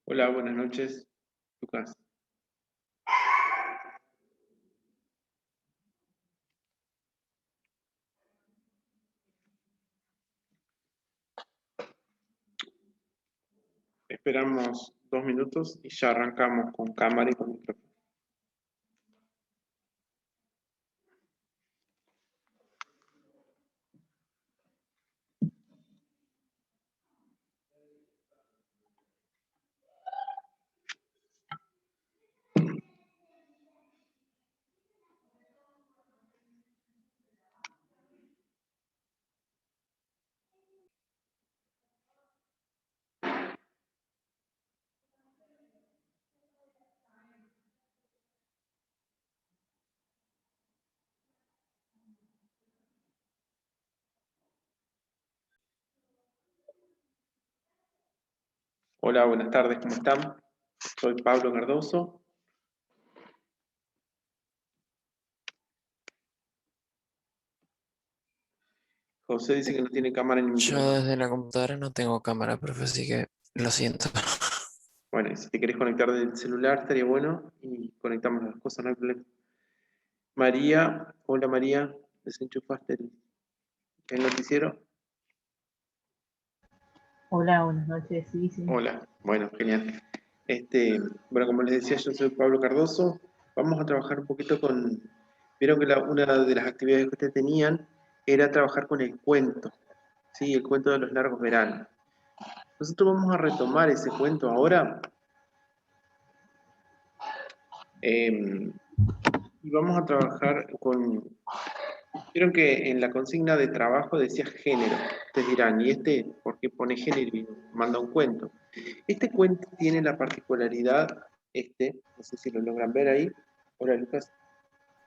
Hola, buenas noches, Lucas. Esperamos 2 minutos y ya arrancamos con cámara y con micrófono. Hola, buenas tardes, ¿cómo están? Soy Pablo Cardoso. José dice que no tiene cámara ni Yo micrófono. desde la computadora no tengo cámara, profe, así que lo siento. Bueno, y si te querés conectar del celular estaría bueno y conectamos las cosas, no hay problema. María, hola María, ¿desenchufaste el noticiero? Hola, buenas noches. Sí, sí. Hola, bueno, genial. Bueno, como les decía, yo soy Pablo Cardoso. Vamos a trabajar un poquito con... Vieron que una de las actividades que ustedes tenían era trabajar con el cuento, ¿sí? El cuento de los largos veranos. Nosotros vamos a retomar ese cuento ahora eh, y vamos a trabajar con... Vieron que en la consigna de trabajo decía género. Ustedes dirán, ¿y por qué pone género y manda un cuento? Este cuento tiene la particularidad, no sé si lo logran ver ahí, hola Lucas,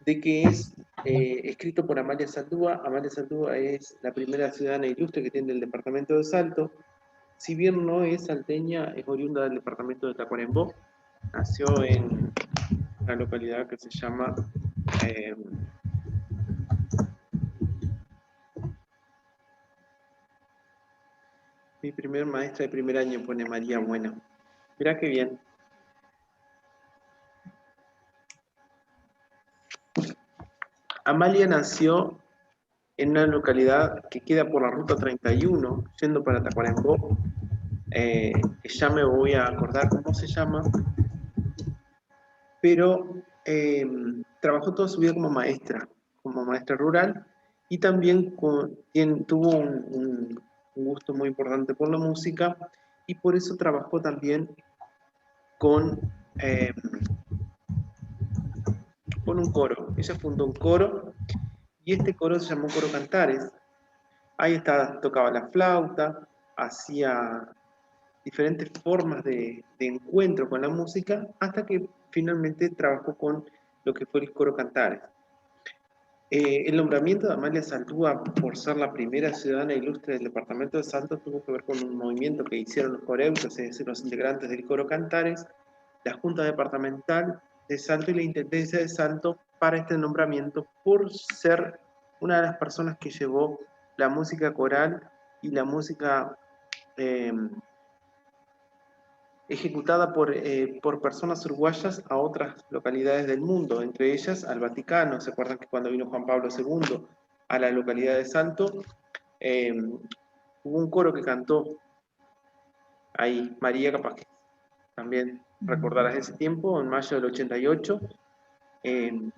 de que es escrito por Amalia Saldúa. Amalia Saldúa es la primera ciudadana ilustre que tiene el departamento de Salto. Si bien no es salteña, es oriunda del departamento de Tacuarembó. Nació en una localidad que se llama... eh, mi primer maestra de primer año pone María Bueno. Mirá qué bien. Amalia nació en una localidad que queda por la ruta 31, yendo para Tacuarembó, que ya me voy a acordar cómo se llama, pero trabajó toda su vida como maestra rural, y también tuvo un gusto muy importante por la música, y por eso trabajó también con, eh, con un coro. Ella fundó un coro, y este coro se llamó Coro Cantares. Ahí tocaba la flauta, hacía diferentes formas de encuentro con la música, hasta que finalmente trabajó con lo que fue el coro Cantares. El nombramiento de Amalia Saldúa por ser la primera ciudadana ilustre del departamento de Salto tuvo que ver con un movimiento que hicieron los coreutas, es decir, los integrantes del coro Cantares, la Junta Departamental de Salto y la Intendencia de Salto para este nombramiento, por ser una de las personas que llevó la música coral y la música eh, ejecutada por personas uruguayas a otras localidades del mundo, entre ellas al Vaticano. ¿Se acuerdan que cuando vino Juan Pablo II a la localidad de Salto, eh, hubo un coro que cantó ahí? María, capaz que también recordarás ese tiempo, en mayo del 88, eh,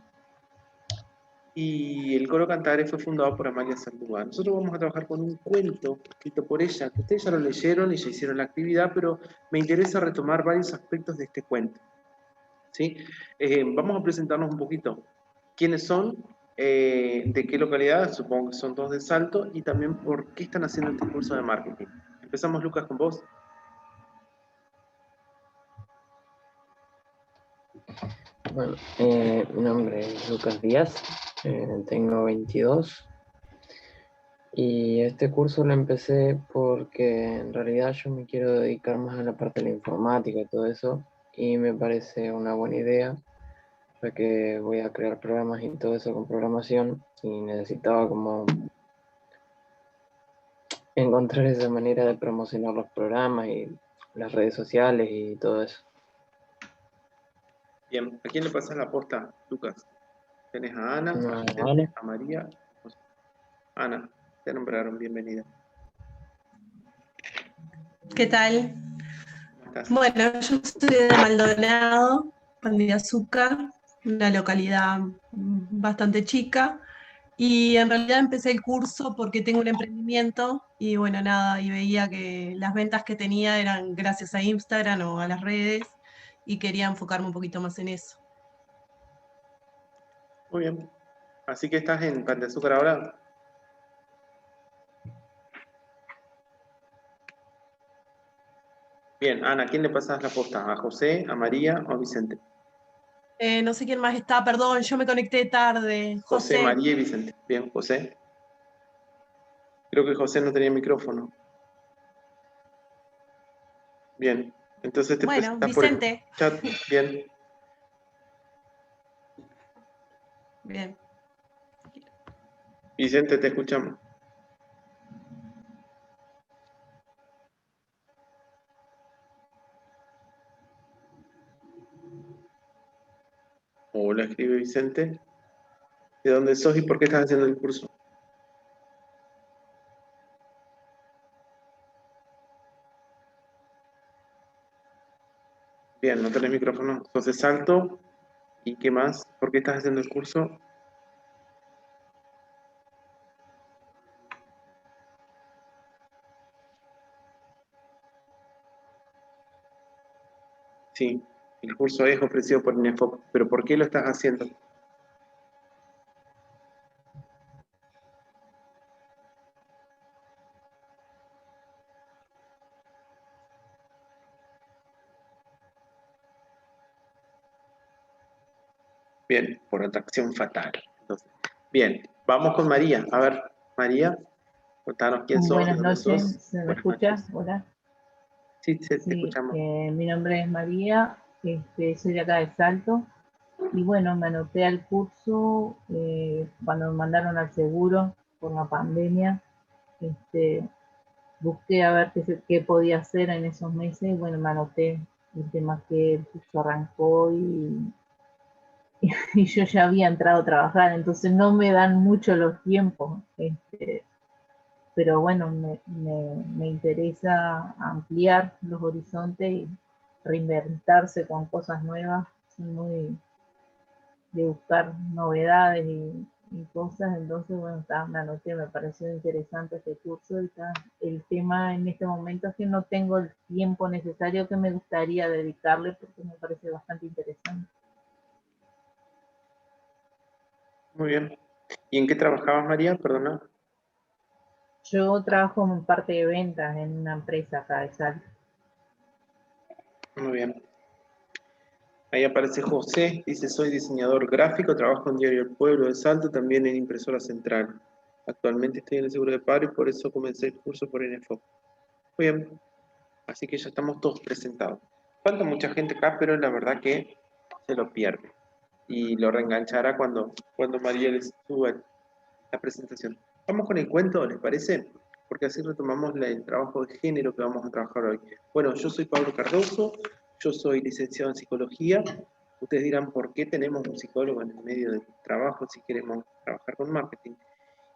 y el coro Cantares fue fundado por Amalia Saldúa. Nosotros vamos a trabajar con un cuento escrito por ella, que ustedes ya lo leyeron y ya hicieron la actividad, pero me interesa retomar varios aspectos de este cuento. ¿Sí? Vamos a presentarnos un poquito. ¿Quiénes son? ¿De qué localidad? Supongo que son todos de Salto. Y también por qué están haciendo este curso de marketing. Empezamos, Lucas, con vos. Bueno, mi nombre es Lucas Díaz, tengo 22 y este curso lo empecé porque en realidad yo me quiero dedicar más a la parte de la informática y todo eso, y me parece una buena idea, ya que voy a crear programas y todo eso con programación, y necesitaba como encontrar esa manera de promocionar los programas y las redes sociales y todo eso. Bien, ¿a quién le pasas la posta, Lucas? Tenés a Ana, a Ah, Vicente, vale. a María. Ana, te nombraron, bienvenida. ¿Qué tal? ¿Cómo estás? Bueno, yo soy de Maldonado, Pan de Azúcar, una localidad bastante chica. Y en realidad empecé el curso porque tengo un emprendimiento y bueno, nada, y veía que las ventas que tenía eran gracias a Instagram o a las redes y quería enfocarme un poquito más en eso. Muy bien. Así que estás en Pan de Azúcar ahora. Bien, Ana, ¿a quién le pasas la posta? ¿A José, a María o a Vicente? No sé quién más está, perdón, yo me conecté tarde. José, José. María y Vicente. Bien, José. Creo que José no tenía micrófono. Bien, entonces te Bueno, presentas por el Vicente. chat. Bien, Bien. Vicente, te escuchamos. Hola, escribe Vicente. ¿De dónde sos y por qué estás haciendo el curso? Bien, no tenés micrófono. Sos de Salto. ¿Y qué más? ¿Por qué estás haciendo el curso? Sí, el curso es ofrecido por INEFOP, pero ¿por qué lo estás haciendo? Bien, por atracción fatal. Entonces, bien, vamos con María. A ver, María, contanos quién sos, de Buenas dónde noches, sos. ¿se me Buenas escucha? noches. Hola. Sí, te Sí, escuchamos. mi nombre es María, soy de acá de Salto. Y bueno, me anoté al curso cuando me mandaron al seguro por la pandemia. Este, busqué a ver qué podía hacer en esos meses y bueno, me anoté. El tema que el curso arrancó y yo ya había entrado a trabajar, entonces no me dan mucho los tiempos. Pero bueno, me interesa ampliar los horizontes y reinventarse con cosas nuevas. Soy muy de buscar novedades y cosas, entonces bueno, me anoté, me pareció interesante este curso y el tema en este momento es que no tengo el tiempo necesario que me gustaría dedicarle porque me parece bastante interesante. Muy bien. ¿Y en qué trabajabas, María? Perdona. Yo trabajo en parte de ventas en una empresa acá de Salta. Muy bien. Ahí aparece José, dice, soy diseñador gráfico, trabajo en Diario El Pueblo de Salto, también en Impresora Central. Actualmente estoy en el seguro de paro y por eso comencé el curso por INEFOP. Muy bien, así que ya estamos todos presentados. Falta mucha gente acá, pero la verdad que se lo pierde. Y lo reenganchará cuando María les suba la presentación. Vamos con el cuento, ¿les parece? Porque así retomamos el trabajo de género que vamos a trabajar hoy. Bueno, yo soy Pablo Cardoso, yo soy licenciado en psicología. Ustedes dirán por qué tenemos un psicólogo en el medio del trabajo si queremos trabajar con marketing.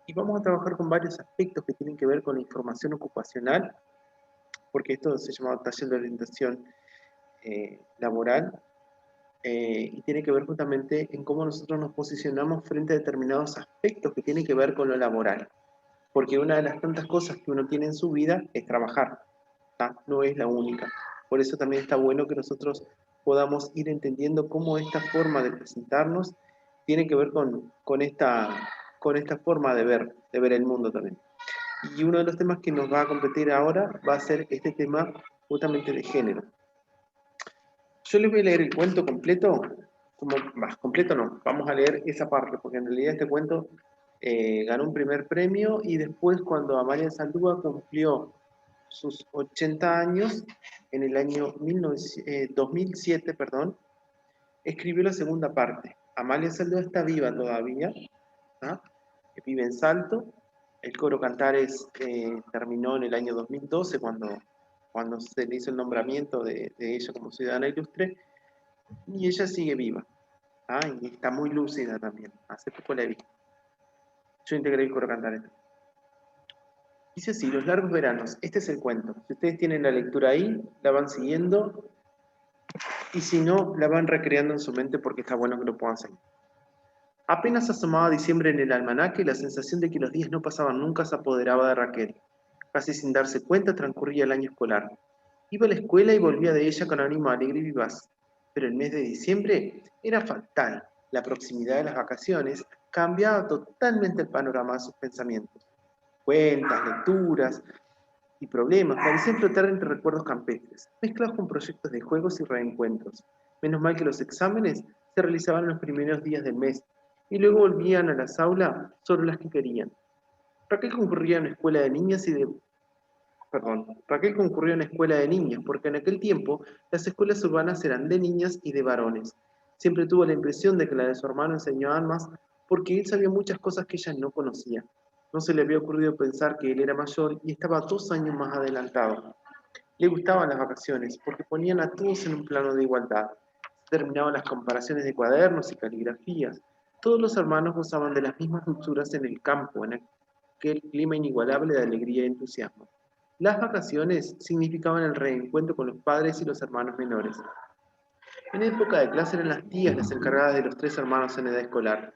Y vamos a trabajar con varios aspectos que tienen que ver con la información ocupacional, porque esto se llama taller de orientación laboral, y tiene que ver justamente en cómo nosotros nos posicionamos frente a determinados aspectos que tienen que ver con lo laboral. Porque una de las tantas cosas que uno tiene en su vida es trabajar, ¿tá? No es la única. Por eso también está bueno que nosotros podamos ir entendiendo cómo esta forma de presentarnos tiene que ver con esta forma de ver el mundo también. Y uno de los temas que nos va a competir ahora va a ser este tema justamente de género. Yo les voy a leer el cuento completo, como más completo no, vamos a leer esa parte, porque en realidad este cuento ganó un primer premio y después cuando Amalia Saldúa cumplió sus 80 años, en el año 2007, perdón, escribió la segunda parte. Amalia Saldúa está viva todavía, ¿ah? Vive en Salto. El coro Cantares terminó en el año 2012 cuando cuando se le hizo el nombramiento de ella como ciudadana ilustre, y ella sigue viva. Y está muy lúcida también. Hace poco la vi. Yo integré el coro Cantares. Dice así, los largos veranos. Este es el cuento. Si ustedes tienen la lectura ahí, la van siguiendo, y si no, la van recreando en su mente porque está bueno que lo puedan seguir. Apenas asomaba diciembre en el almanaque, la sensación de que los días no pasaban nunca se apoderaba de Raquel. Casi sin darse cuenta transcurría el año escolar. Iba a la escuela y volvía de ella con ánimo alegre y vivaz. Pero el mes de diciembre era fatal. La proximidad de las vacaciones cambiaba totalmente el panorama de sus pensamientos. Cuentas, lecturas y problemas parecían flotar entre recuerdos campestres, mezclados con proyectos de juegos y reencuentros. Menos mal que los exámenes se realizaban en los primeros días del mes y luego volvían a las aulas sobre las que querían. Raquel concurría a una escuela de niñas Raquel concurrió a una escuela de niños, porque en aquel tiempo las escuelas urbanas eran de niñas y de varones. Siempre tuvo la impresión de que la de su hermano enseñaban más, porque él sabía muchas cosas que ella no conocía. No se le había ocurrido pensar que él era mayor y estaba 2 años más adelantado. Le gustaban las vacaciones, porque ponían a todos en un plano de igualdad. Se terminaban las comparaciones de cuadernos y caligrafías. Todos los hermanos gozaban de las mismas dulzuras en el campo, en aquel clima inigualable de alegría y entusiasmo. Las vacaciones significaban el reencuentro con los padres y los hermanos menores. En época de clase eran las tías las encargadas de los 3 hermanos en edad escolar.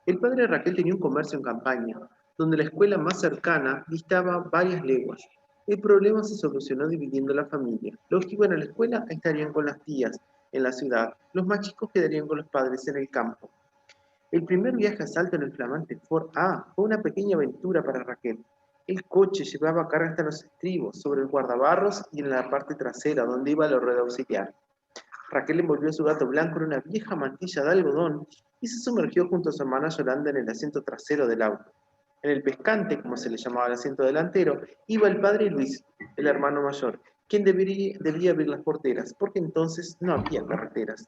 El padre de Raquel tenía un comercio en campaña, donde la escuela más cercana distaba varias leguas. El problema se solucionó dividiendo la familia. Los que iban a la escuela estarían con las tías en la ciudad, los más chicos quedarían con los padres en el campo. El primer viaje a Salto en el flamante Ford A fue una pequeña aventura para Raquel. El coche llevaba carga hasta los estribos, sobre el guardabarros y en la parte trasera, donde iba la rueda auxiliar. Raquel envolvió a su gato blanco en una vieja mantilla de algodón y se sumergió junto a su hermana Yolanda en el asiento trasero del auto. En el pescante, como se le llamaba el asiento delantero, iba el padre Luis, el hermano mayor, quien debía abrir las porteras, porque entonces no había carreteras.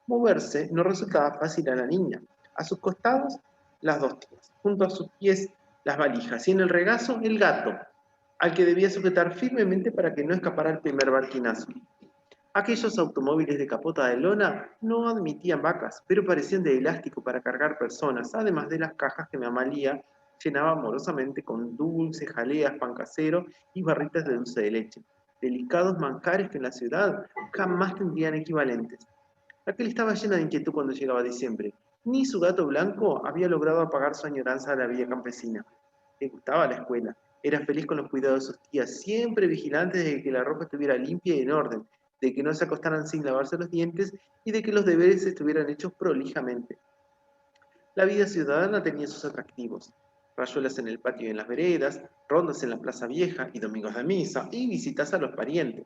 Moverse no resultaba fácil a la niña. A sus costados, las 2 tías. Junto a sus pies, las valijas. Y en el regazo, el gato, al que debía sujetar firmemente para que no escapara el primer barquinazo. Aquellos automóviles de capota de lona no admitían vacas, pero parecían de elástico para cargar personas, además de las cajas que mamá Lía llenaba amorosamente con dulces, jaleas, pan casero y barritas de dulce de leche. Delicados manjares que en la ciudad jamás tendrían equivalentes. Raquel estaba llena de inquietud cuando llegaba diciembre. Ni su gato blanco había logrado apagar su añoranza a la vida campesina. Le gustaba la escuela. Era feliz con los cuidados de sus tías, siempre vigilantes de que la ropa estuviera limpia y en orden, de que no se acostaran sin lavarse los dientes y de que los deberes estuvieran hechos prolijamente. La vida ciudadana tenía sus atractivos. Rayuelas en el patio y en las veredas, rondas en la plaza vieja y domingos de misa, y visitas a los parientes.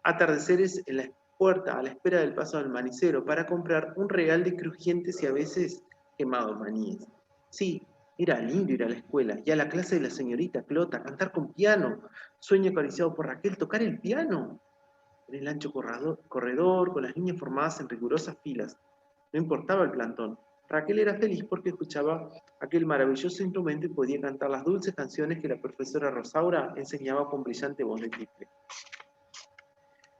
Atardeceres en la puerta a la espera del paso del manicero para comprar un regal de crujientes y a veces quemados maníes. Sí, era lindo ir a la escuela y a la clase de la señorita Clota, cantar con piano, sueño acariciado por Raquel, tocar el piano. En el ancho corredor, con las niñas formadas en rigurosas filas. No importaba el plantón. Raquel era feliz porque escuchaba aquel maravilloso instrumento y podía cantar las dulces canciones que la profesora Rosaura enseñaba con brillante voz de tiple.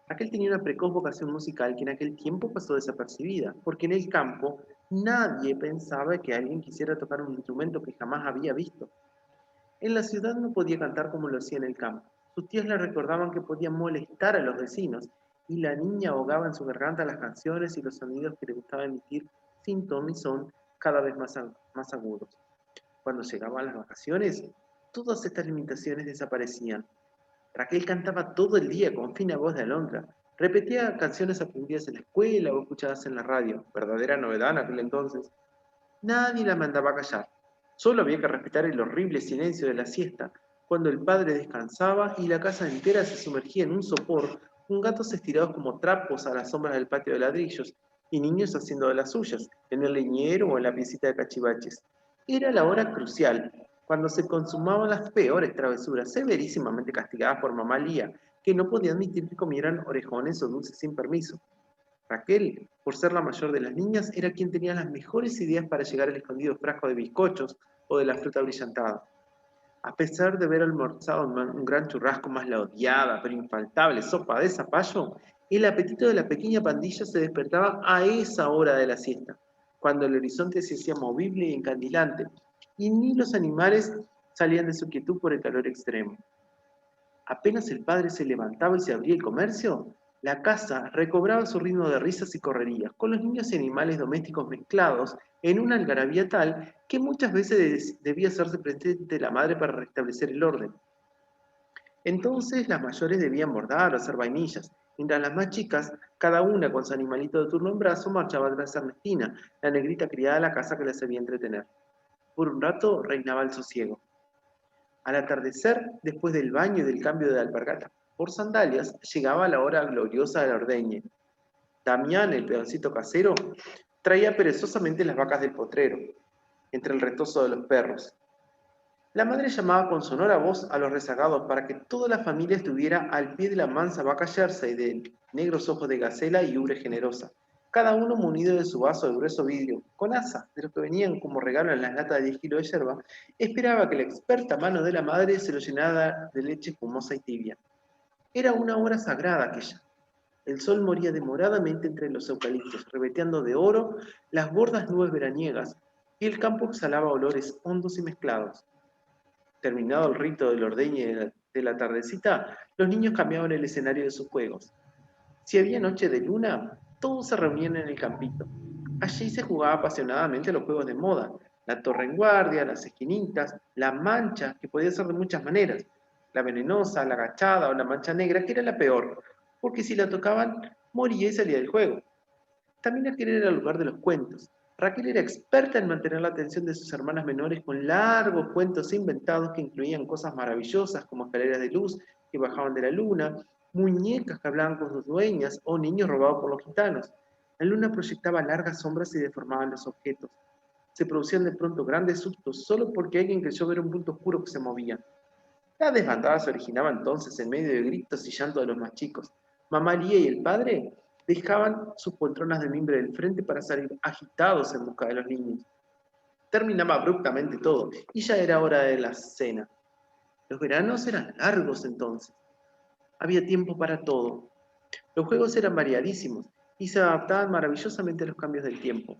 Raquel tenía una precoz vocación musical que en aquel tiempo pasó desapercibida, porque en el campo nadie pensaba que alguien quisiera tocar un instrumento que jamás había visto. En la ciudad no podía cantar como lo hacía en el campo. Sus tías le recordaban que podía molestar a los vecinos, y la niña ahogaba en su garganta las canciones y los sonidos que le gustaba emitir sin ton ni son, cada vez más agudos. Cuando llegaban las vacaciones, todas estas limitaciones desaparecían. Raquel cantaba todo el día con fina voz de alondra. Repetía canciones aprendidas en la escuela o escuchadas en la radio, verdadera novedad en aquel entonces. Nadie la mandaba a callar. Solo había que respetar el horrible silencio de la siesta, cuando el padre descansaba y la casa entera se sumergía en un sopor, con gatos estirados como trapos a las sombras del patio de ladrillos, y niños haciendo de las suyas, en el leñero o en la piecita de cachivaches. Era la hora crucial, cuando se consumaban las peores travesuras, severísimamente castigadas por mamá Lía, que no podía admitir que comieran orejones o dulces sin permiso. Raquel, por ser la mayor de las niñas, era quien tenía las mejores ideas para llegar al escondido frasco de bizcochos o de la fruta brillantada. A pesar de haber almorzado un gran churrasco más la odiada, pero infaltable sopa de zapallo, el apetito de la pequeña pandilla se despertaba a esa hora de la siesta, cuando el horizonte se hacía movible y encandilante, y ni los animales salían de su quietud por el calor extremo. Apenas el padre se levantaba y se abría el comercio, la casa recobraba su ritmo de risas y correrías, con los niños y animales domésticos mezclados en una algarabía tal que muchas veces debía hacerse presente la madre para restablecer el orden. Entonces las mayores debían bordar o hacer vainillas, mientras las más chicas, cada una con su animalito de turno en brazo, marchaba tras Ernestina, la negrita criada de la casa que las sabía entretener. Por un rato reinaba el sosiego. Al atardecer, después del baño y del cambio de alpargata por sandalias, llegaba la hora gloriosa de la ordeñe. Damián, el peoncito casero, traía perezosamente las vacas del potrero, entre el retozo de los perros. La madre llamaba con sonora voz a los rezagados para que toda la familia estuviera al pie de la mansa vaca jersey de negros ojos de gacela y ubre generosa, cada uno munido de su vaso de grueso vidrio, con asa, de los que venían como regalo en las latas de 10 kilos de yerba, esperaba que la experta mano de la madre se lo llenara de leche espumosa y tibia. Era una hora sagrada aquella. El sol moría demoradamente entre los eucaliptos, reveteando de oro las gordas nubes veraniegas, y el campo exhalaba olores hondos y mezclados. Terminado el rito del ordeñe de la tardecita, los niños cambiaban el escenario de sus juegos. Si había noche de luna, todos se reunían en el campito. Allí se jugaba apasionadamente los juegos de moda, la torre en guardia, las esquinitas, la mancha, que podía ser de muchas maneras, la venenosa, la agachada o la mancha negra, que era la peor, porque si la tocaban, moría y salía del juego. También aquel era el lugar de los cuentos. Raquel era experta en mantener la atención de sus hermanas menores con largos cuentos inventados que incluían cosas maravillosas como escaleras de luz que bajaban de la luna, muñecas que hablaban con sus dueñas o niños robados por los gitanos. La luna proyectaba largas sombras y deformaba los objetos. Se producían de pronto grandes sustos solo porque alguien creyó ver un punto oscuro que se movía. La desbandada se originaba entonces en medio de gritos y llanto de los más chicos. Mamá Lía y el padre dejaban sus poltronas de mimbre del frente para salir agitados en busca de los niños. Terminaba abruptamente todo y ya era hora de la cena. Los veranos eran largos entonces. Había tiempo para todo. Los juegos eran variadísimos y se adaptaban maravillosamente a los cambios del tiempo.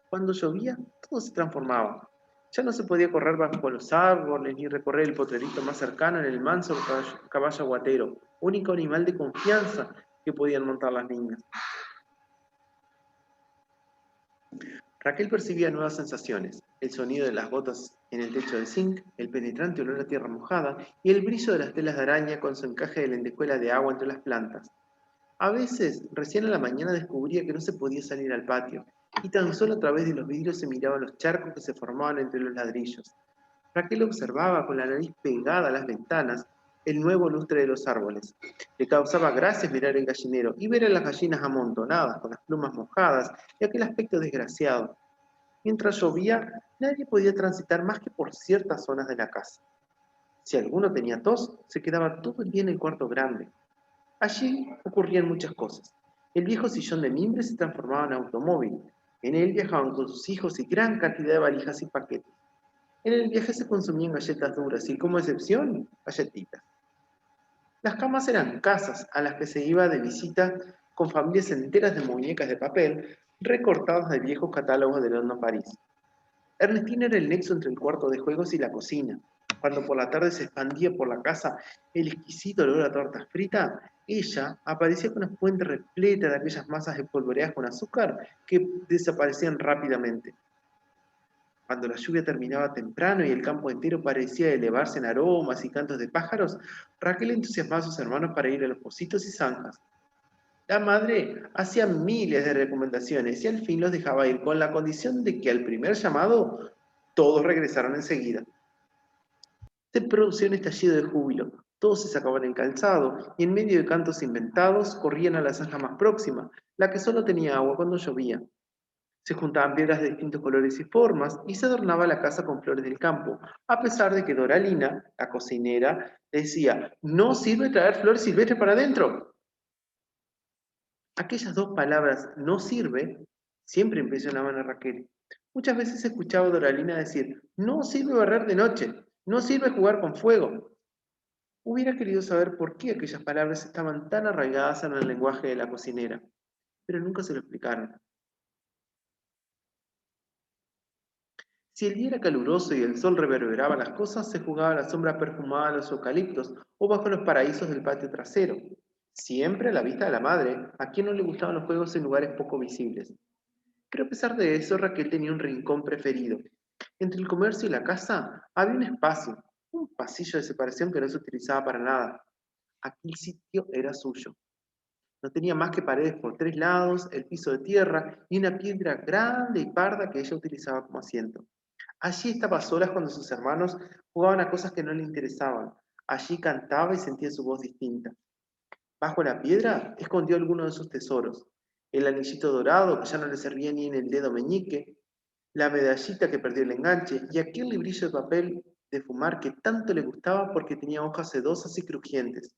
Cuando llovía, todo se transformaba. Ya no se podía correr bajo los árboles ni recorrer el potrerito más cercano en el manso caballo aguatero, único animal de confianza que podían montar las niñas. Raquel percibía nuevas sensaciones, el sonido de las gotas en el techo de zinc, el penetrante olor a tierra mojada y el brillo de las telas de araña con su encaje de lentejuela de agua entre las plantas. A veces, recién a la mañana descubría que no se podía salir al patio, y tan solo a través de los vidrios se miraban los charcos que se formaban entre los ladrillos. Raquel observaba con la nariz pegada a las ventanas el nuevo lustre de los árboles. Le causaba gracia mirar el gallinero y ver a las gallinas amontonadas, con las plumas mojadas y aquel aspecto desgraciado. Mientras llovía, nadie podía transitar más que por ciertas zonas de la casa. Si alguno tenía tos, se quedaba todo el día en el cuarto grande. Allí ocurrían muchas cosas. El viejo sillón de mimbre se transformaba en automóvil. En él viajaban con sus hijos y gran cantidad de valijas y paquetes. En el viaje se consumían galletas duras y, como excepción, galletitas. Las camas eran casas a las que se iba de visita con familias enteras de muñecas de papel recortadas de viejos catálogos de London París. Ernestina era el nexo entre el cuarto de juegos y la cocina. Cuando por la tarde se expandía por la casa el exquisito olor a torta frita, ella aparecía con una fuente repleta de aquellas masas espolvoreadas con azúcar que desaparecían rápidamente. Cuando la lluvia terminaba temprano y el campo entero parecía elevarse en aromas y cantos de pájaros, Raquel entusiasmaba a sus hermanos para ir a los pocitos y zanjas. La madre hacía miles de recomendaciones y al fin los dejaba ir con la condición de que al primer llamado todos regresaron enseguida. Se producía un estallido de júbilo, todos se sacaban el calzado y en medio de cantos inventados corrían a la zanja más próxima, la que solo tenía agua cuando llovía. Se juntaban piedras de distintos colores y formas y se adornaba la casa con flores del campo, a pesar de que Doralina, la cocinera, decía: «No sirve traer flores silvestres para adentro». Aquellas dos palabras, «no sirve», siempre impresionaban a Raquel. Muchas veces escuchaba a Doralina decir: «No sirve barrer de noche», No sirve jugar con fuego. Hubiera querido saber por qué aquellas palabras estaban tan arraigadas en el lenguaje de la cocinera, pero nunca se lo explicaron. Si el día era caluroso y el sol reverberaba las cosas, se jugaba a la sombra perfumada de los eucaliptos o bajo los paraísos del patio trasero. Siempre a la vista de la madre, a quien no le gustaban los juegos en lugares poco visibles. Pero a pesar de eso, Raquel tenía un rincón preferido. Entre el comercio y la casa había un espacio, un pasillo de separación que no se utilizaba para nada. Aquel sitio era suyo. No tenía más que paredes por 3 lados, el piso de tierra y una piedra grande y parda que ella utilizaba como asiento. Allí estaba a solas cuando sus hermanos jugaban a cosas que no le interesaban. Allí cantaba y sentía su voz distinta. Bajo la piedra escondió algunos de sus tesoros. El anillito dorado que ya no le servía ni en el dedo meñique, la medallita que perdió el enganche y aquel librillo de papel de fumar que tanto le gustaba porque tenía hojas sedosas y crujientes.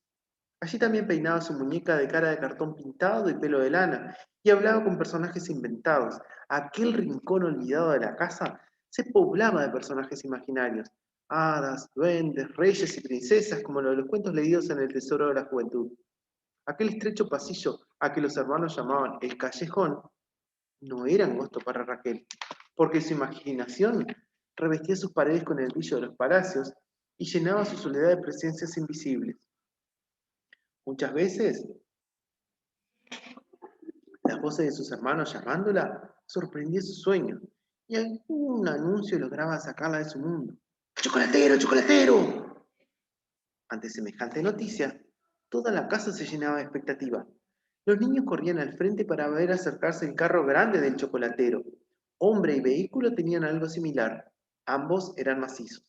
Allí también peinaba su muñeca de cara de cartón pintado y pelo de lana, y hablaba con personajes inventados. Aquel rincón olvidado de la casa se poblaba de personajes imaginarios, hadas, duendes, reyes y princesas, como los de los cuentos leídos en el Tesoro de la Juventud. Aquel estrecho pasillo a que los hermanos llamaban el callejón no era angosto para Raquel, porque su imaginación revestía sus paredes con el brillo de los palacios y llenaba su soledad de presencias invisibles. Muchas veces, las voces de sus hermanos llamándola sorprendía su sueño, y algún anuncio lograba sacarla de su mundo. ¡Chocolatero, chocolatero! Ante semejante noticia, toda la casa se llenaba de expectativa. Los niños corrían al frente para ver acercarse el carro grande del chocolatero. Hombre y vehículo tenían algo similar. Ambos eran macizos.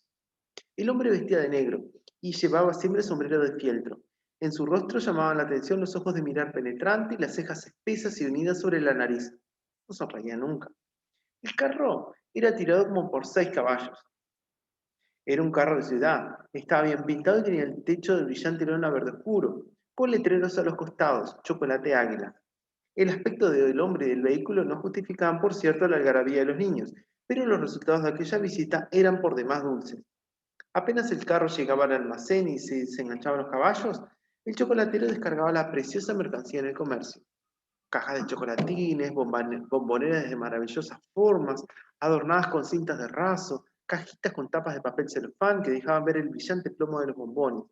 El hombre vestía de negro y llevaba siempre sombrero de fieltro. En su rostro llamaban la atención los ojos de mirar penetrante y las cejas espesas y unidas sobre la nariz. No sonreía nunca. El carro era tirado como por 6 caballos. Era un carro de ciudad. Estaba bien pintado y tenía el techo de brillante lona verde oscuro, con letreros a los costados, chocolate águila. El aspecto del hombre y del vehículo no justificaban, por cierto, la algarabía de los niños, pero los resultados de aquella visita eran por demás dulces. Apenas el carro llegaba al almacén y se desenganchaban los caballos, el chocolatero descargaba la preciosa mercancía en el comercio. Cajas de chocolatines, bomboneras de maravillosas formas, adornadas con cintas de raso, cajitas con tapas de papel celofán que dejaban ver el brillante plomo de los bombones.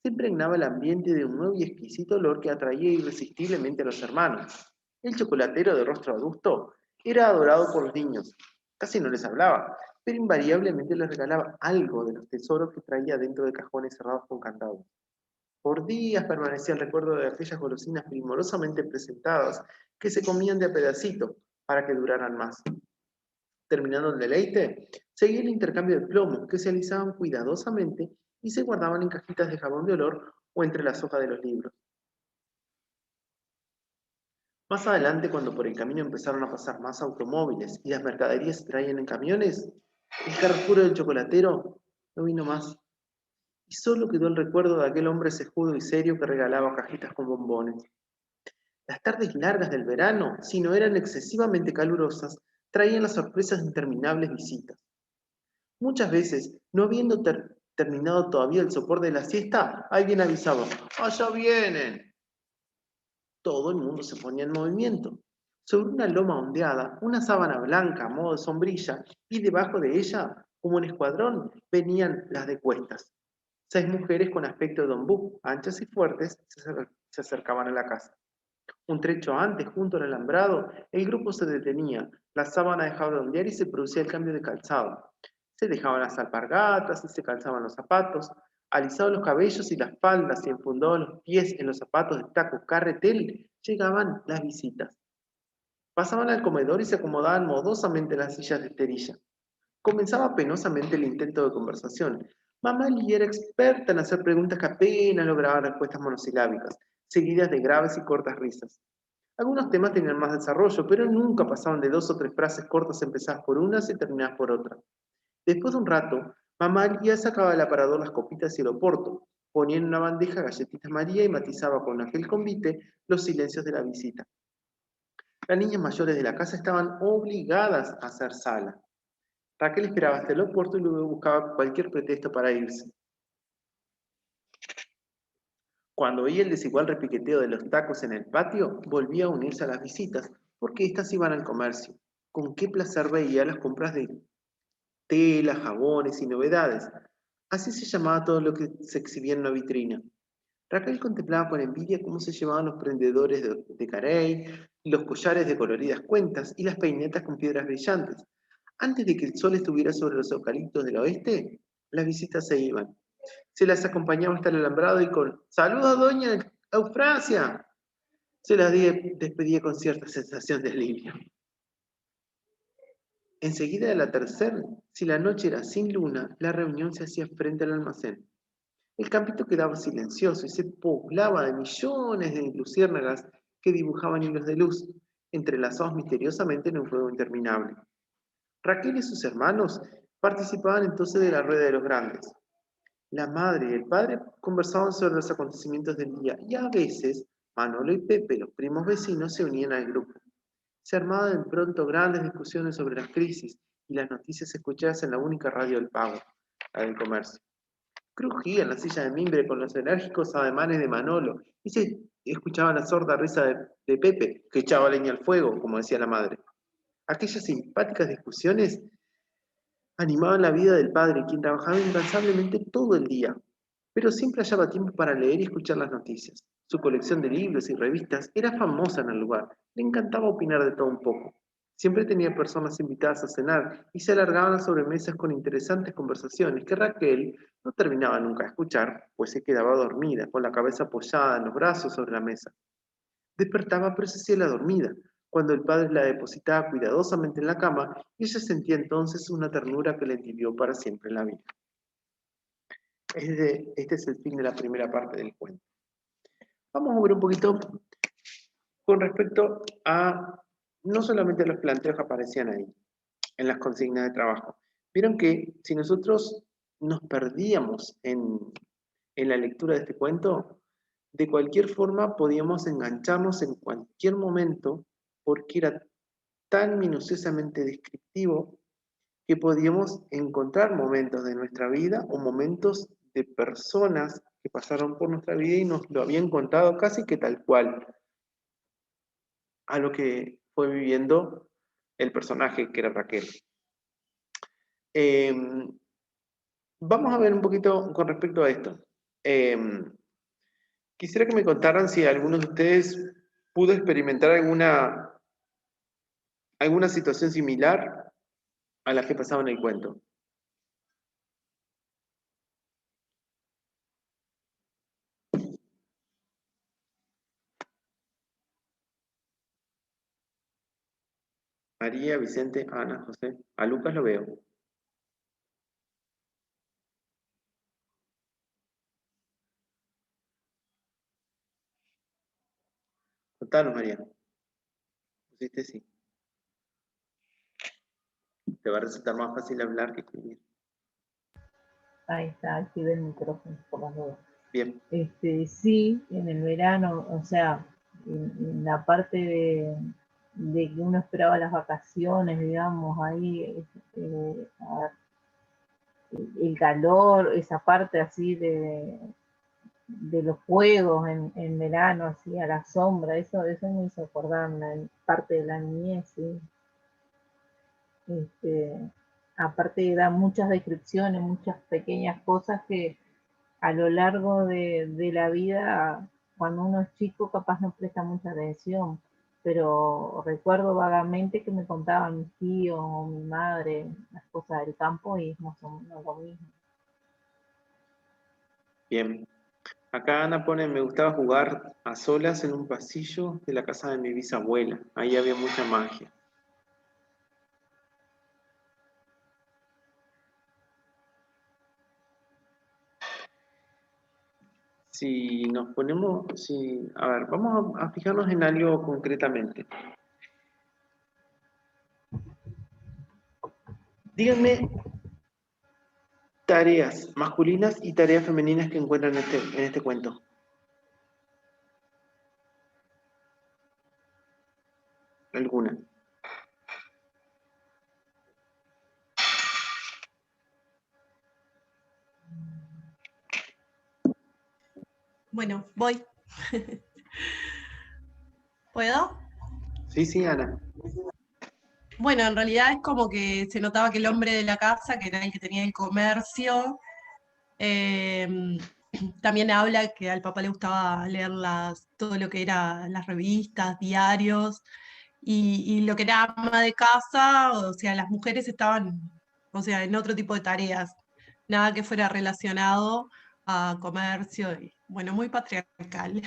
Se impregnaba el ambiente de un nuevo y exquisito olor que atraía irresistiblemente a los hermanos. El chocolatero de rostro adusto era adorado por los niños. Casi no les hablaba, pero invariablemente les regalaba algo de los tesoros que traía dentro de cajones cerrados con candados. Por días permanecía el recuerdo de aquellas golosinas primorosamente presentadas que se comían de a pedacito para que duraran más. Terminando el deleite, seguía el intercambio de plomos que se alisaban cuidadosamente y se guardaban en cajitas de jabón de olor o entre las hojas de los libros. Más adelante, cuando por el camino empezaron a pasar más automóviles y las mercaderías se traían en camiones, el carro del chocolatero no vino más. Y solo quedó el recuerdo de aquel hombre cejudo y serio que regalaba cajitas con bombones. Las tardes largas del verano, si no eran excesivamente calurosas, traían las sorpresas de interminables visitas. Muchas veces, no habiendo terminado todavía el sopor de la siesta, alguien avisaba: ¡allá vienen! Todo el mundo se ponía en movimiento. Sobre una loma ondeada, una sábana blanca a modo de sombrilla, y debajo de ella, como un escuadrón, venían las de cuestas. 6 mujeres con aspecto de ombú, anchas y fuertes, se acercaban a la casa. Un trecho antes, junto al alambrado, el grupo se detenía, la sábana dejaba de ondear y se producía el cambio de calzado. Se dejaban las alpargatas y se calzaban los zapatos, alisados los cabellos y las faldas y enfundados los pies en los zapatos de taco carretel, llegaban las visitas. Pasaban al comedor y se acomodaban modosamente en las sillas de esterilla. Comenzaba penosamente el intento de conversación. Mamá Lee era experta en hacer preguntas que apenas lograban respuestas monosilábicas, seguidas de graves y cortas risas. Algunos temas tenían más desarrollo, pero nunca pasaban de 2 o 3 frases cortas empezadas por unas y terminadas por otras. Después de un rato, mamá Lee sacaba del aparador las copitas y el oporto, ponía en una bandeja galletitas María y matizaba con aquel convite los silencios de la visita. Las niñas mayores de la casa estaban obligadas a hacer sala. Raquel esperaba hasta el aeropuerto y luego buscaba cualquier pretexto para irse. Cuando oía el desigual repiqueteo de los tacos en el patio, volvía a unirse a las visitas, porque éstas iban al comercio. Con qué placer veía las compras de tela, jabones y novedades. Así se llamaba todo lo que se exhibía en una vitrina. Raquel contemplaba con envidia cómo se llevaban los prendedores de carey, los collares de coloridas cuentas y las peinetas con piedras brillantes. Antes de que el sol estuviera sobre los eucaliptos del oeste, las visitas se iban. Se las acompañaba hasta el alambrado y con «¡Saludos, doña Eufrasia!» se las despedía con cierta sensación de alivio. Enseguida del atardecer, si la noche era sin luna, la reunión se hacía frente al almacén. El campito quedaba silencioso y se poblaba de millones de luciérnagas que dibujaban hilos de luz, entrelazados misteriosamente en un fuego interminable. Raquel y sus hermanos participaban entonces de la rueda de los grandes. La madre y el padre conversaban sobre los acontecimientos del día y a veces Manolo y Pepe, los primos vecinos, se unían al grupo. Se armaban de pronto grandes discusiones sobre las crisis y las noticias escuchadas en la única radio del pago, la del comercio. Crujía en la silla de mimbre con los enérgicos ademanes de Manolo y se escuchaba la sorda risa de Pepe, que echaba leña al fuego, como decía la madre. Aquellas simpáticas discusiones animaban la vida del padre, quien trabajaba incansablemente todo el día, pero siempre hallaba tiempo para leer y escuchar las noticias. Su colección de libros y revistas era famosa en el lugar. Le encantaba opinar de todo un poco. Siempre tenía personas invitadas a cenar y se alargaban las sobremesas con interesantes conversaciones que Raquel no terminaba nunca de escuchar, pues se quedaba dormida, con la cabeza apoyada en los brazos sobre la mesa. Despertaba, pero se hacía la dormida, cuando el padre la depositaba cuidadosamente en la cama y ella sentía entonces una ternura que le entibió para siempre la vida. Este es el fin de la primera parte del cuento. Vamos a ver un poquito con respecto a no solamente los planteos que aparecían ahí, en las consignas de trabajo. Vieron que si nosotros nos perdíamos en la lectura de este cuento, de cualquier forma podíamos engancharnos en cualquier momento porque era tan minuciosamente descriptivo que podíamos encontrar momentos de nuestra vida o momentos de personas que pasaron por nuestra vida y nos lo habían contado casi que tal cual a lo que fue viviendo el personaje que era Raquel. Vamos a ver un poquito con respecto a esto. Quisiera que me contaran si alguno de ustedes pudo experimentar alguna situación similar a la que pasaba en el cuento. María, Vicente, Ana, José. A Lucas lo veo. Contanos, María. Pusiste sí. Te va a resultar más fácil hablar que escribir. Ahí está, activé el micrófono por las dudas. Bien. Sí, en el verano, o sea, en la parte de que uno esperaba las vacaciones, digamos, ahí, el calor, esa parte así de los juegos en verano, así a la sombra, eso me hizo acordar una parte de la niñez, sí. Aparte da muchas descripciones, muchas pequeñas cosas que a lo largo de la vida, cuando uno es chico, capaz no presta mucha atención, pero recuerdo vagamente que me contaban mis tíos o mi madre las cosas del campo y es más o menos lo mismo. Bien. Acá Ana pone, me gustaba jugar a solas en un pasillo de la casa de mi bisabuela. Ahí había mucha magia. Si nos ponemos, a ver, vamos a fijarnos en algo concretamente. Díganme tareas masculinas y tareas femeninas que encuentran en este cuento. ¿Alguna? Bueno, voy. ¿Puedo? Sí, sí, Ana. Bueno, en realidad es como que se notaba que el hombre de la casa, que era el que tenía el comercio, también habla que al papá le gustaba leer todo lo que era las revistas, diarios, y lo que era ama de casa, o sea, las mujeres estaban, o sea, en otro tipo de tareas, nada que fuera relacionado a comercio, y, bueno, muy patriarcal,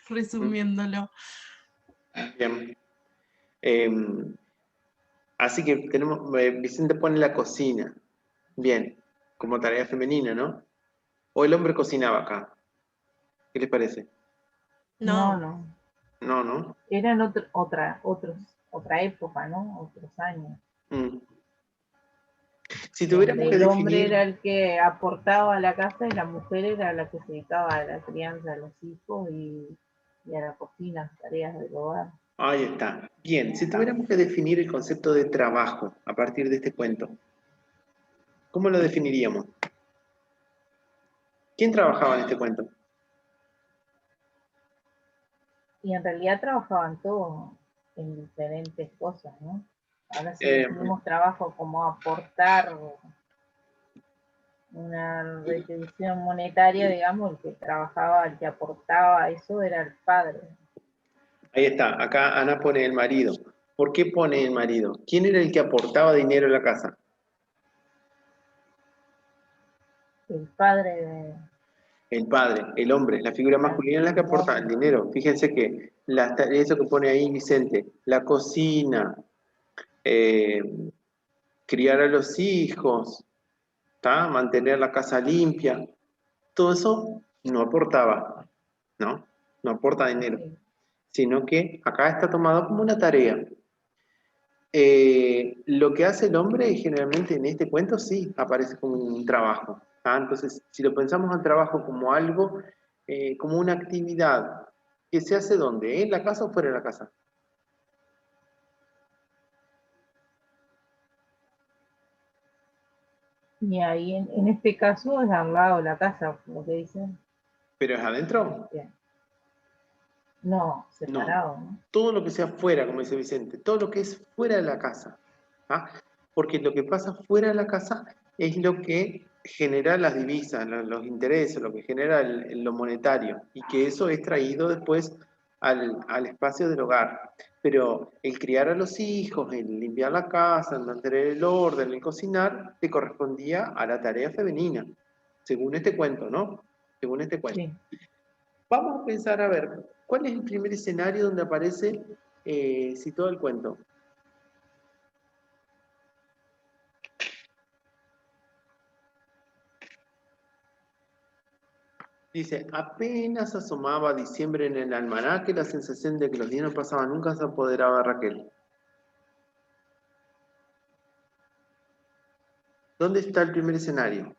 resumiéndolo. Bien. Así que tenemos, Vicente pone la cocina. Bien, como tarea femenina, ¿no? O el hombre cocinaba acá. ¿Qué les parece? No, No, no. No, ¿no? Eran otra época, ¿no? Otros años. Mm. Si tuviéramos Donde que el hombre era definir, el que aportaba a la casa y la mujer era la que se dedicaba a la crianza de los hijos y a la cocina, las tareas del hogar. ahí está. Bien, si tuviéramos que definir el concepto de trabajo a partir de este cuento, ¿cómo lo definiríamos? ¿Quién trabajaba en este cuento? Y en realidad trabajaban todos en diferentes cosas, ¿no? Ahora si Eh, definimos trabajo como aportar una retribución monetaria, digamos, el que trabajaba, el que aportaba eso era el padre. Ahí está, acá Ana pone el marido. ¿Por qué pone el marido? ¿Quién era el que aportaba dinero a la casa? El padre de El padre, el hombre, la figura masculina es la que el aporta el hombre. dinero. Fíjense que eso que pone ahí Vicente, la cocina, eh, criar a los hijos, ¿tá? Mantener la casa limpia, todo eso no aportaba, ¿no? No aporta dinero, Sí. sino que acá está tomado como una tarea. Lo que hace el hombre generalmente en este cuento sí aparece como un trabajo. ¿Ah? Entonces, si lo pensamos al trabajo como algo, como una actividad que se hace ¿dónde? ¿En la casa o fuera de la casa? Y ahí en este caso es al lado de la casa, lo que dicen. ¿Pero es adentro? No, No. separado, ¿no? Todo lo que sea fuera, como dice Vicente, todo lo que es fuera de la casa. ¿Ah? Porque lo que pasa fuera de la casa es lo que genera las divisas, los intereses, lo que genera lo monetario, y que eso es traído después al espacio del hogar. Pero el criar a los hijos, el limpiar la casa, el mantener el orden, el cocinar, le correspondía a la tarea femenina, según este cuento, ¿no? Según este cuento. Sí. Vamos a pensar, a ver, ¿cuál es el primer escenario donde aparece situado el cuento? Dice, apenas asomaba diciembre en el almanaque, la sensación de que los días no pasaban nunca se apoderaba de Raquel. ¿Dónde está el primer escenario?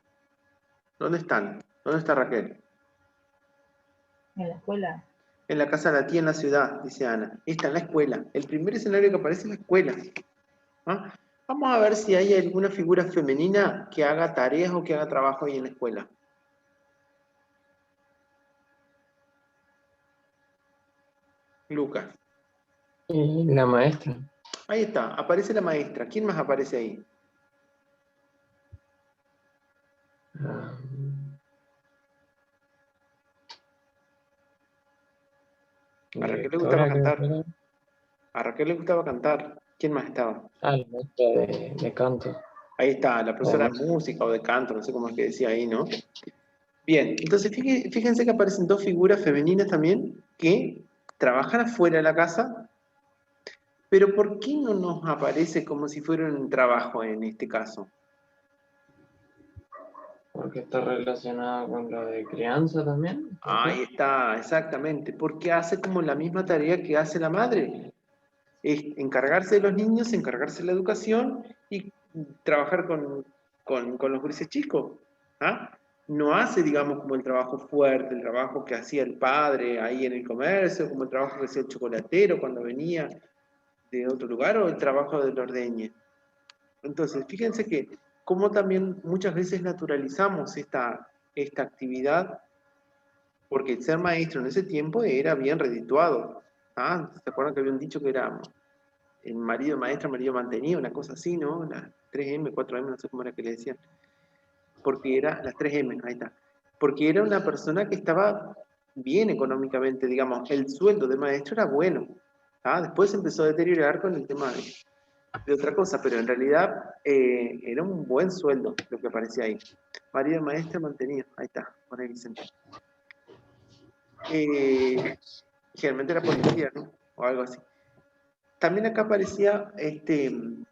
¿Dónde están? ¿Dónde está Raquel? En la escuela. En la casa de la tía en la ciudad, dice Ana. Está en la escuela. El primer escenario que aparece es la escuela. ¿Ah? Vamos a ver si hay alguna figura femenina que haga tareas o que haga trabajo ahí en la escuela. Lucas. Y la maestra. Ahí está, aparece la maestra. ¿Quién más aparece ahí? ah, A Raquel le gustaba directora, creo que cantar. era. A Raquel le gustaba cantar. ¿Quién más estaba? Ah, la maestra de canto. Ahí está, la O de profesora de música. música o de canto, no sé cómo es que decía ahí, ¿no? Bien, entonces fíjense que aparecen dos figuras femeninas también que trabajan afuera de la casa, pero ¿por qué no nos aparece como si fuera un trabajo en este caso? Porque está relacionada con lo de crianza también. ¿Por Ahí qué? está, exactamente, porque hace como la misma tarea que hace la madre. Es encargarse de los niños, encargarse de la educación y trabajar con los grises chicos. ¿Ah? No hace, digamos, como el trabajo fuerte, el trabajo que hacía el padre ahí en el comercio, como el trabajo que hacía el chocolatero cuando venía de otro lugar o el trabajo del ordeñe. Entonces, fíjense que como también muchas veces naturalizamos esta actividad porque ser maestro en ese tiempo era bien redituado. ¿Se acuerdan que habían dicho que era el marido maestra, marido mantenido, una cosa así, ¿no? Las 3M, 4M, no sé cómo era que le decían. Porque era, las 3M, ahí está. Porque era una persona que estaba bien económicamente, digamos, el sueldo de maestro era bueno. Después se empezó a deteriorar con el tema de otra cosa, pero en realidad era un buen sueldo lo que aparecía ahí. Marido maestra mantenido, ahí está, con el Vicente. Generalmente era policía, ¿no? O algo así. También acá aparecía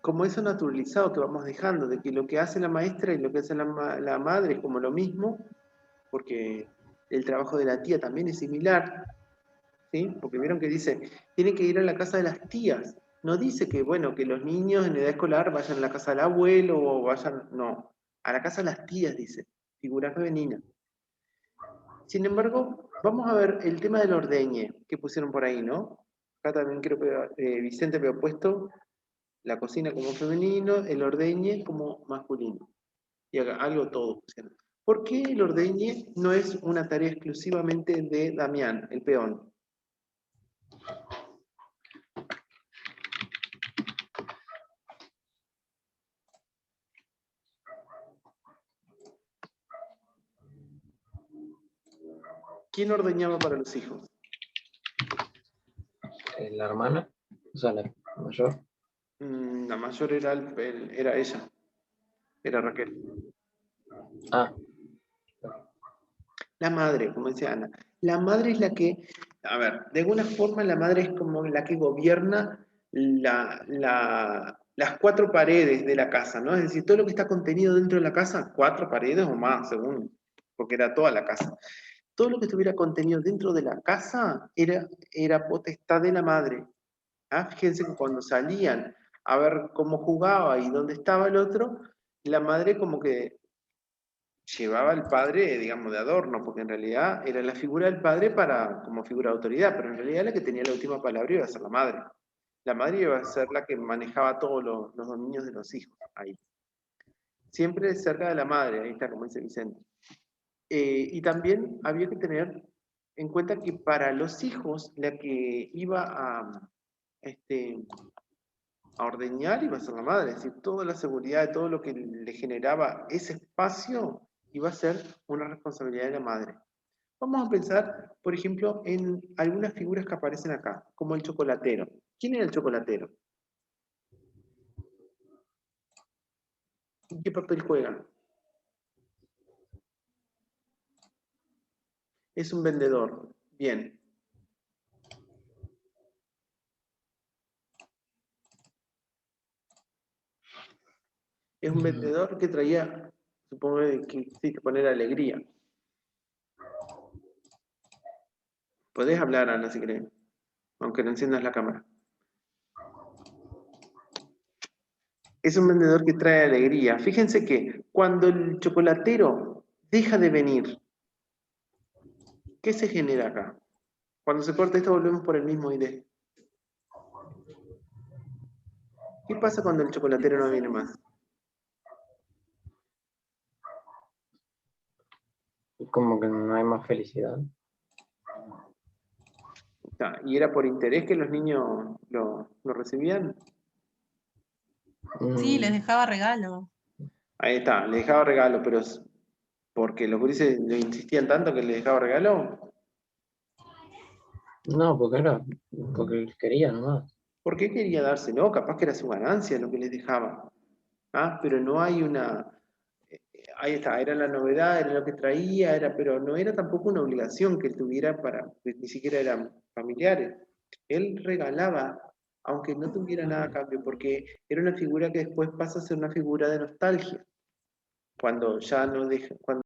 como eso naturalizado que vamos dejando, de que lo que hace la maestra y lo que hace la madre es como lo mismo, porque el trabajo de la tía también es similar, ¿sí? Porque vieron que dice, tiene que ir a la casa de las tías. No dice que, bueno, que los niños en edad escolar vayan a la casa del abuelo o vayan, no, a la casa de las tías, dice, figura femenina. Sin embargo, vamos a ver el tema del ordeñe que pusieron por ahí, ¿no? Acá también creo que Vicente había puesto la cocina como femenino, el ordeñe como masculino. Y acá algo todo pusieron. ¿Por qué el ordeñe no es una tarea exclusivamente de Damián, el peón? ¿Quién ordeñaba para los hijos? La hermana, o sea, la mayor. La mayor era ella, era Raquel. Ah, La madre, como decía Ana. La madre es la que, a ver, de alguna forma la madre es como la que gobierna las cuatro paredes de la casa, ¿no? Es decir, todo lo que está contenido dentro de la casa, cuatro paredes o más, según, porque era toda la casa. Todo lo que estuviera contenido dentro de la casa era potestad de la madre. Fíjense que cuando salían a ver cómo jugaba y dónde estaba el otro, la madre como que llevaba al padre, digamos, de adorno, porque en realidad era la figura del padre como figura de autoridad, pero en realidad la que tenía la última palabra iba a ser la madre. La madre iba a ser la que manejaba todos los dominios de los hijos, ahí. Siempre cerca de la madre, ahí está, como dice Vicente. Y también había que tener en cuenta que para los hijos, la que iba a ordeñar iba a ser la madre, es decir, toda la seguridad de todo lo que le generaba ese espacio iba a ser una responsabilidad de la madre. Vamos a pensar, por ejemplo, en algunas figuras que aparecen acá, como el chocolatero. ¿Quién era el chocolatero? ¿Y qué papel juega? Es un vendedor. Bien. Es un vendedor que traía, supongo que sí, que poner alegría. Podés hablar, Ana, si querés, aunque no enciendas la cámara. Es un vendedor que trae alegría. Fíjense que cuando el chocolatero deja de venir, ¿qué se genera acá? Cuando se corta esto volvemos por el mismo ID. ¿Qué pasa cuando el chocolatero no viene más? como que no hay más felicidad. ¿Y era por interés que los niños lo recibían? Sí, les dejaba regalo. Ahí está, le dejaba regalo, pero porque los gurises le insistían tanto que le dejaba regalo. No, porque él quería nomás. ¿Por qué quería dárselo? Capaz que era su ganancia lo que les dejaba. Pero no hay una... Ahí está, era la novedad, era lo que traía, pero no era tampoco una obligación que él tuviera ni siquiera eran familiares. Él regalaba, aunque no tuviera nada a cambio, porque era una figura que después pasa a ser una figura de nostalgia. Cuando ya no deja, cuando